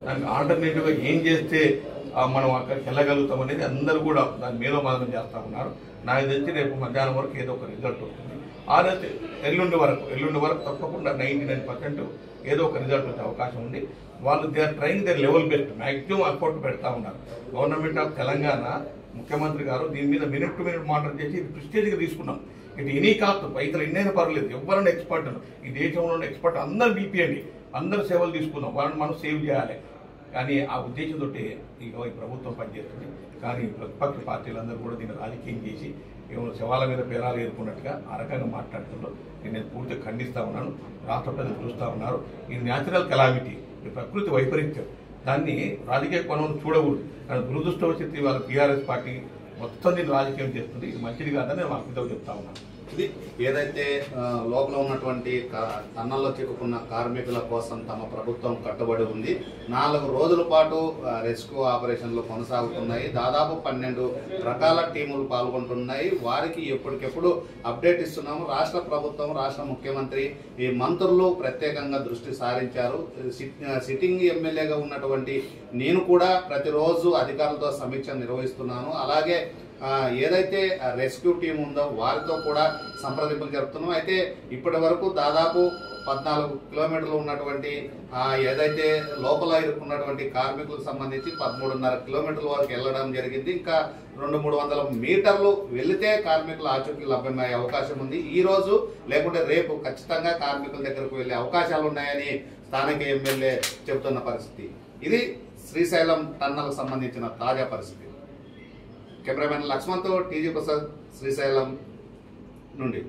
దానికి ఆల్టర్నేటివ్గా ఏం చేస్తే మనం అక్కడికి వెళ్ళగలుగుతాం అనేది అందరూ కూడా దాని మీద మాత్రం చేస్తూ ఉన్నారు. నాకు తెలిసి రేపు మధ్యాహ్నం వరకు ఏదో ఒక రిజల్ట్ వస్తుంది. ఆరైతే ఎల్లుండి వరకు తప్పకుండా 99% ఏదో ఒక రిజల్ట్ వచ్చే అవకాశం ఉంది. వాళ్ళు they are trying their level best, maximum effort పెడతా ఉన్నారు. గవర్నమెంట్ ఆఫ్ తెలంగాణ ముఖ్యమంత్రి గారు దీని మీద మినిట్ టు మినిట్ మానిటర్ చేసి ఇది ప్రెస్టేజ్గా తీసుకున్నాం. ఇటు ఎనీ కాస్ట్ పైసలు ఎన్నైనా పర్లేదు, ఎవరైనా ఎక్స్పర్ట్ ఈ దేశంలో ఉన్న ఎక్స్పర్ట్ అందరూ పిలిపియండి, అందరూ సేవలు తీసుకుందాం, వాళ్ళని మనం సేవ్ చేయాలి. కానీ ఆ ఉద్దేశంతో ఈ ప్రభుత్వం పనిచేస్తుంది. కానీ ప్రతిపక్ష పార్టీలందరూ కూడా దీన్ని రాజకీయం చేసి ఏమో శవాల మీద పేరాలు ఏరుకున్నట్టుగా ఆ రకంగా మాట్లాడుతున్నారు. నేను పూర్తిగా ఖండిస్తూ ఉన్నాను. రాష్ట్ర ప్రజలు చూస్తూ ఉన్నారు. ఇది న్యాచురల్ కెలామిటీ, ప్రకృతి వైపరీత్యం. దాన్ని రాజకీయ కోణంలో చూడకూడదు. కానీ దురదృష్టవశాత్తు వాళ్ళ టీఆర్ఎస్ పార్టీ మొత్తం దీన్ని రాజకీయం చేస్తుంది. ఇది మంచిది కాదని నేను వాళ్ళకి చెప్తా ఉన్నాను. ఇది ఏదైతే లోపల ఉన్నటువంటి అన్నంలో చిక్కుకున్న కార్మికుల కోసం తమ ప్రభుత్వం కట్టుబడి ఉంది. 4 రోజుల పాటు రెస్క్యూ ఆపరేషన్లు కొనసాగుతున్నాయి. దాదాపు 12 రకాల టీములు పాల్గొంటున్నాయి. వారికి ఎప్పటికెప్పుడు అప్డేట్ ఇస్తున్నాము. రాష్ట్ర ప్రభుత్వం, రాష్ట్ర ముఖ్యమంత్రి, ఈ మంత్రులు ప్రత్యేకంగా దృష్టి సారించారు. సిట్టింగ్ ఎమ్మెల్యేగా ఉన్నటువంటి నేను కూడా ప్రతిరోజు అధికారులతో సమీక్ష నిర్వహిస్తున్నాను. అలాగే ఏదైతే రెస్క్యూ టీం ఉందో వారితో కూడా సంప్రదింపులు జరుపుతున్నాం. అయితే ఇప్పటి వరకు దాదాపు 14 కిలోమీటర్లు ఉన్నటువంటి ఏదైతే లోపల ఇరుక్కున్నటువంటి కార్మికులకు సంబంధించి 13.5 కిలోమీటర్ల వరకు వెళ్ళడం జరిగింది. ఇంకా 200-300 మీటర్లు వెళితే కార్మికుల ఆచూకీ లభ్యమయ్యే అవకాశం ఉంది. ఈ రోజు లేకుంటే రేపు ఖచ్చితంగా కార్మికుల దగ్గరకు వెళ్లే అవకాశాలు ఉన్నాయని స్థానిక ఎమ్మెల్యే చెబుతున్న పరిస్థితి. ఇది శ్రీశైలం టన్నల్కు సంబంధించిన తాజా పరిస్థితి. కెమెరామెన్ లక్ష్మణ్తో టీజీ ప్రసాద్, శ్రీశైలం నుండి.